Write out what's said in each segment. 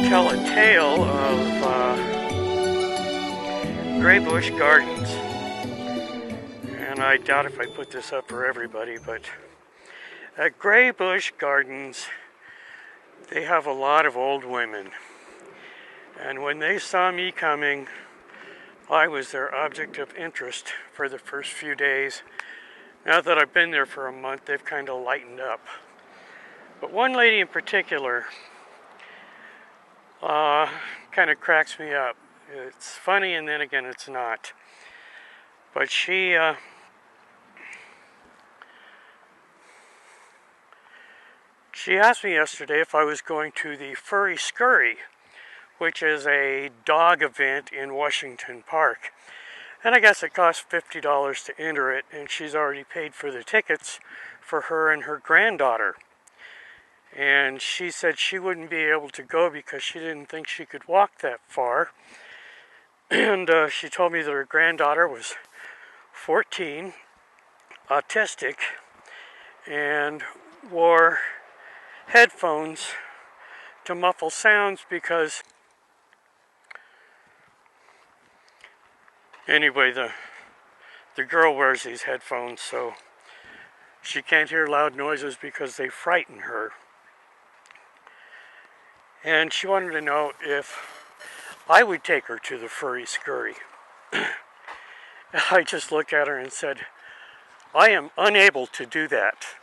tell a tale of Gray Bush Gardens. And I doubt if I put this up for everybody, but at Gray Bush Gardens, they have a lot of old women. And when they saw me coming, I was their object of interest for the first few days. Now that I've been there for a month, they've kind of lightened up. But one lady in particular kind of cracks me up. It's funny, and then again it's not. But she asked me yesterday if I was going to the Furry Scurry, which is a dog event in Washington Park. And I guess it costs $50 to enter it, and she's already paid for the tickets for her and her granddaughter. And she said she wouldn't be able to go because she didn't think she could walk that far. And she told me that her granddaughter was 14, autistic, and wore headphones to muffle sounds because anyway, the girl wears these headphones, so she can't hear loud noises because they frighten her. And she wanted to know if I would take her to the Furry Scurry. I just looked at her and said, I am unable to do that.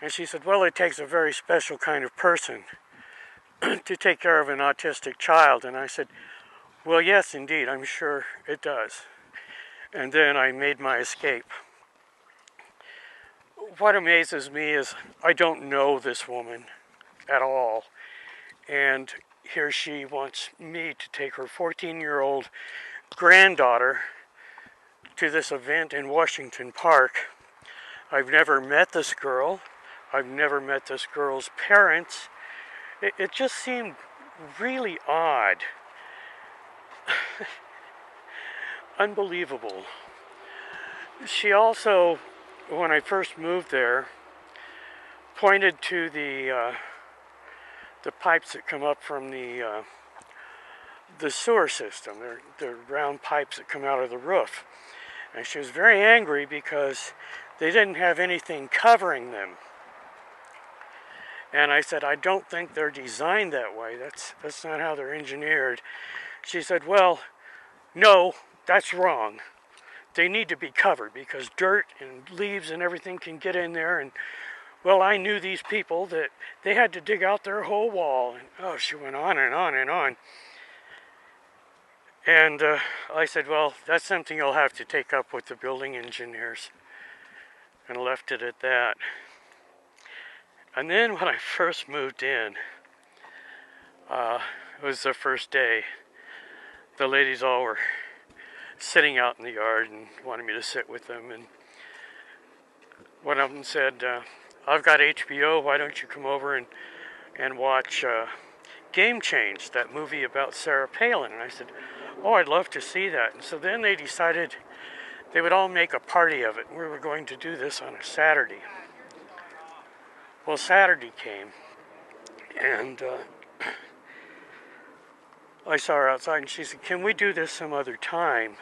And she said, well, it takes a very special kind of person to take care of an autistic child. And I said, well, yes, indeed, I'm sure it does. And then I made my escape. What amazes me is I don't know this woman at all. And here she wants me to take her 14-year-old granddaughter to this event in Washington Park. I've never met this girl. I've never met this girl's parents. It just seemed really odd. Unbelievable. She also, when I first moved there, pointed to the pipes that come up from the sewer system. They're round pipes that come out of the roof. And she was very angry because they didn't have anything covering them. And I said, I don't think they're designed that way. That's not how they're engineered. She said, well, no, that's wrong. They need to be covered because dirt and leaves and everything can get in there. And, well, I knew these people that they had to dig out their whole wall. And, oh, she went on and on and on. And I said, well, that's something you'll have to take up with the building engineers. And left it at that. And then when I first moved in, it was the first day, the ladies all were sitting out in the yard and wanted me to sit with them. And one of them said, I've got HBO, why don't you come over and watch Game Change, that movie about Sarah Palin? And I said, oh, I'd love to see that. And so then they decided they would all make a party of it. We were going to do this on a Saturday. Well, Saturday came, and I saw her outside, and she said, can we do this some other time?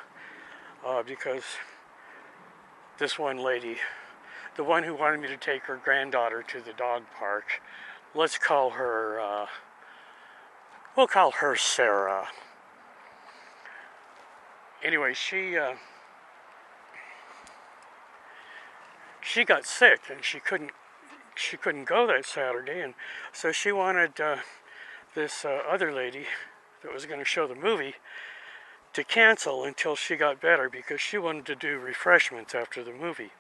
Because this one lady, the one who wanted me to take her granddaughter to the dog park, let's call her, we'll call her Sarah. Anyway, she got sick, and she couldn't go that Saturday, and so she wanted this other lady that was going to show the movie to cancel until she got better because she wanted to do refreshments after the movie.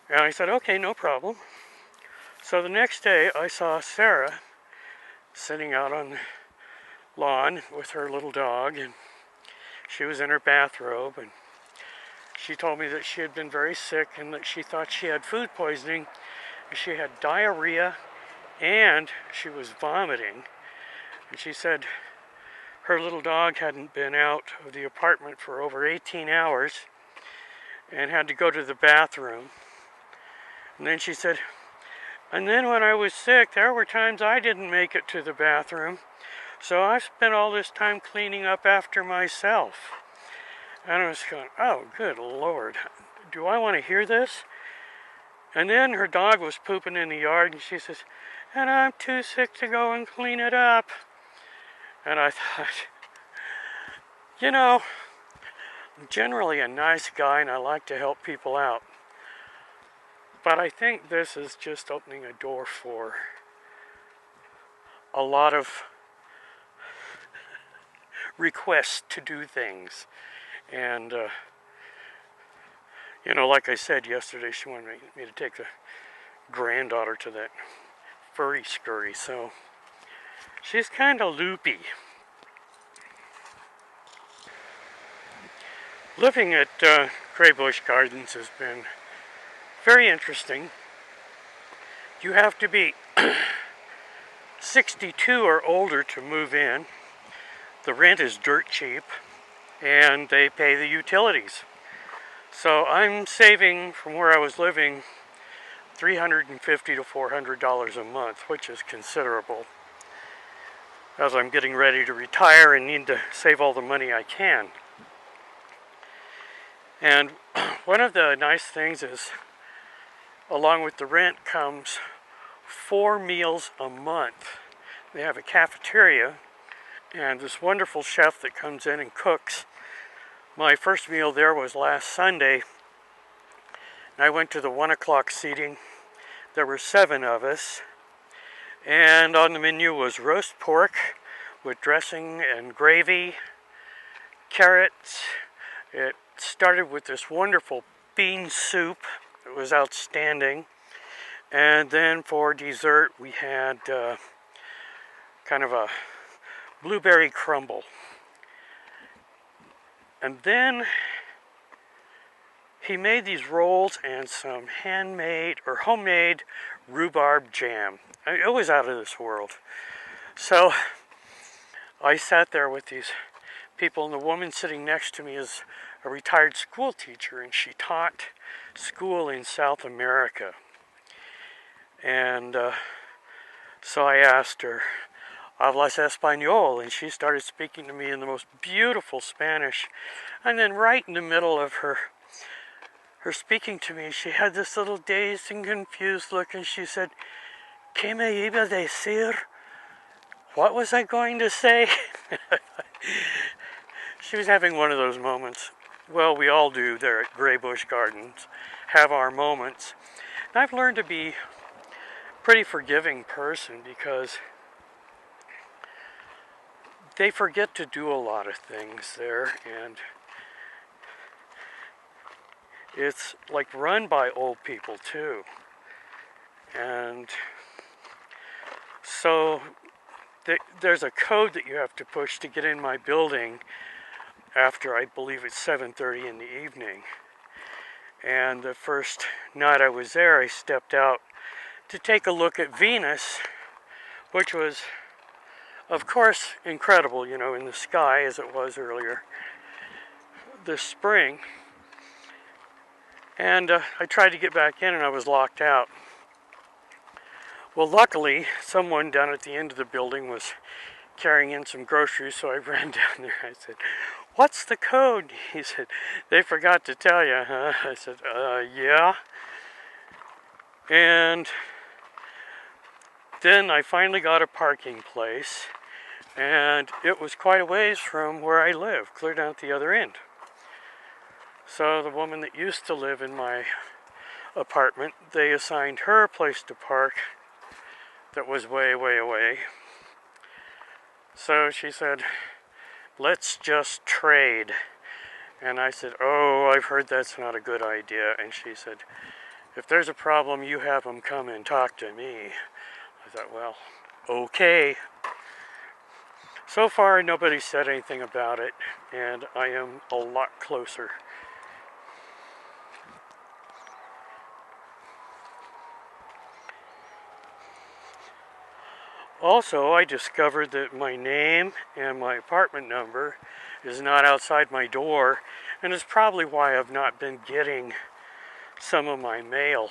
And I said, okay, no problem. So the next day I saw Sarah sitting out on the lawn with her little dog, and she was in her bathrobe, and she told me that she had been very sick and that she thought she had food poisoning. She had diarrhea and she was vomiting. And she said her little dog hadn't been out of the apartment for over 18 hours and had to go to the bathroom. And then she said, And then when I was sick, there were times I didn't make it to the bathroom. So I spent all this time cleaning up after myself. And I was going, oh, good Lord, do I want to hear this? And then her dog was pooping in the yard, and she says, and I'm too sick to go and clean it up. And I thought, you know, I'm generally a nice guy, and I like to help people out. But I think this is just opening a door for a lot of requests to do things. And, you know, like I said yesterday, she wanted me to take the granddaughter to that furry scurry, so she's kind of loopy. Living at Gray Bush Gardens has been very interesting. You have to be 62 or older to move in. The rent is dirt cheap, and they pay the utilities. So I'm saving from where I was living $350 to $400 a month, which is considerable, as I'm getting ready to retire and need to save all the money I can. And one of the nice things is, along with the rent comes 4 meals a month. They have a cafeteria and this wonderful chef that comes in and cooks. My first meal there was last Sunday. I went to the 1 o'clock seating. There were 7 of us. And on the menu was roast pork with dressing and gravy, carrots. It started with this wonderful bean soup. It was outstanding. And then for dessert, we had kind of a blueberry crumble. And then he made these rolls and some handmade or homemade rhubarb jam. I mean, it was out of this world. So I sat there with these people, and the woman sitting next to me is a retired school teacher, and she taught school in South America. And so I asked her, "Hablas español?" And she started speaking to me in the most beautiful Spanish. And then right in the middle of her speaking to me, she had this little dazed and confused look, and she said, "¿Qué me iba a decir?" What was I going to say? She was having one of those moments. Well, we all do there at Gray Bush Gardens, have our moments. And I've learned to be a pretty forgiving person because they forget to do a lot of things there, and it's like run by old people too. And so there's a code that you have to push to get in my building after, I believe it's 7:30 in the evening. And the first night I was there, I stepped out to take a look at Venus, which was, of course, incredible, you know, in the sky as it was earlier this spring. And I tried to get back in and I was locked out. Well, luckily, someone down at the end of the building was carrying in some groceries, so I ran down there. I said, "What's the code?" He said, "They forgot to tell you, huh?" I said, yeah. And then I finally got a parking place, and it was quite a ways from where I live, clear down at the other end. So the woman that used to live in my apartment, they assigned her a place to park that was way, way away. So she said, "Let's just trade." And I said, "Oh, I've heard that's not a good idea." And she said, "If there's a problem, you have them come and talk to me." I thought, well, okay. So far, nobody said anything about it, and I am a lot closer. Also, I discovered that my name and my apartment number is not outside my door, and is probably why I've not been getting some of my mail.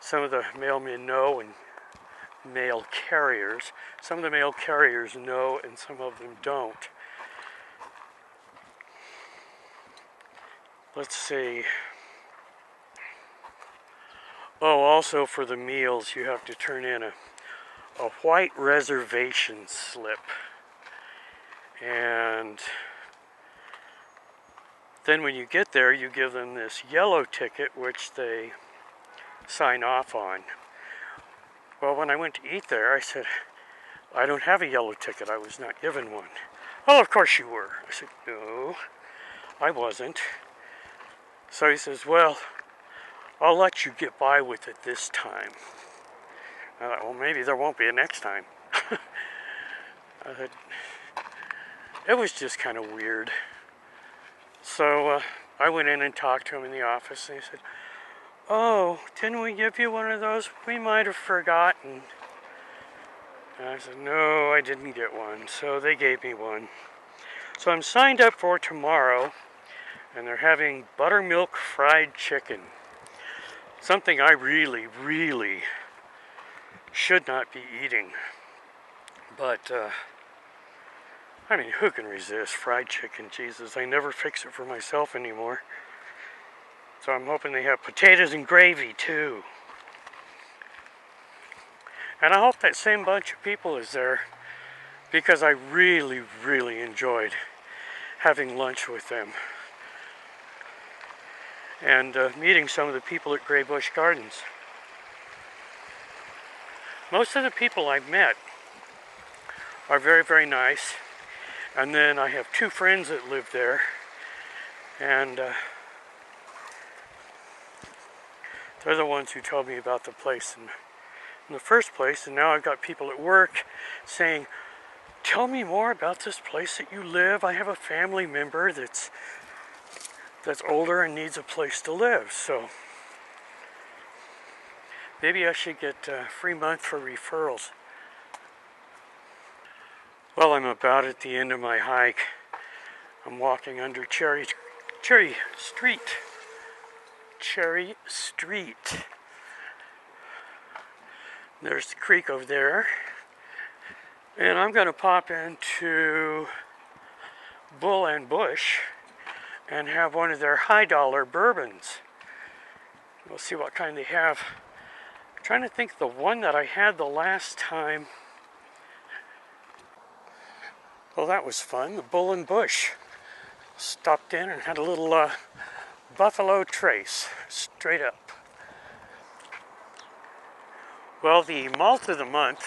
some of the mailmen know, and mail carriers. Some of the mail carriers know and some of them don't. Let's see. Oh, also for the meals, you have to turn in a white reservation slip. And then when you get there, you give them this yellow ticket, which they sign off on. Well, when I went to eat there, I said, I don't have a yellow ticket. I was not given one. Oh, of course you were. I said, no, I wasn't. So he says, well, I'll let you get by with it this time. I thought, well, maybe there won't be a next time. I said, it was just kind of weird. So I went in and talked to him in the office, and he said, oh, didn't we give you one of those? We might have forgotten. And I said, no, I didn't get one. So they gave me one. So I'm signed up for tomorrow, and they're having buttermilk fried chicken. Something I really, really should not be eating. But, I mean, who can resist fried chicken? Jesus, I never fix it for myself anymore. So I'm hoping they have potatoes and gravy, too. And I hope that same bunch of people is there, because I really, really enjoyed having lunch with them. And meeting some of the people at Gray Bush Gardens. Most of the people I've met are very, very nice. And then I have two friends that live there. And they're the ones who told me about the place in the first place. And now I've got people at work saying, tell me more about this place that you live. I have a family member that's older and needs a place to live. So maybe I should get a free month for referrals. Well, I'm about at the end of my hike. I'm walking under Cherry Street. Cherry Street. There's the creek over there. And I'm going to pop into Bull and Bush and have one of their high dollar bourbons. We'll see what kind they have. I'm trying to think, the one that I had the last time. Well, that was fun. The Bull and Bush. Stopped in and had a little Buffalo Trace, straight up. Well, the malt of the month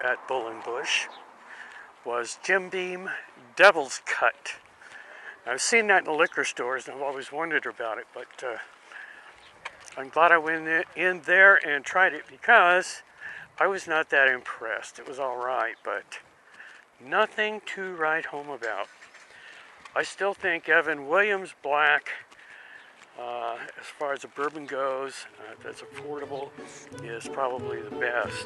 at Bull and Bush was Jim Beam Devil's Cut. I've seen that in the liquor stores, and I've always wondered about it, but I'm glad I went in there and tried it, because I was not that impressed. It was all right, but nothing to write home about. I still think Evan Williams Black, as far as a bourbon goes, that's affordable, is probably the best.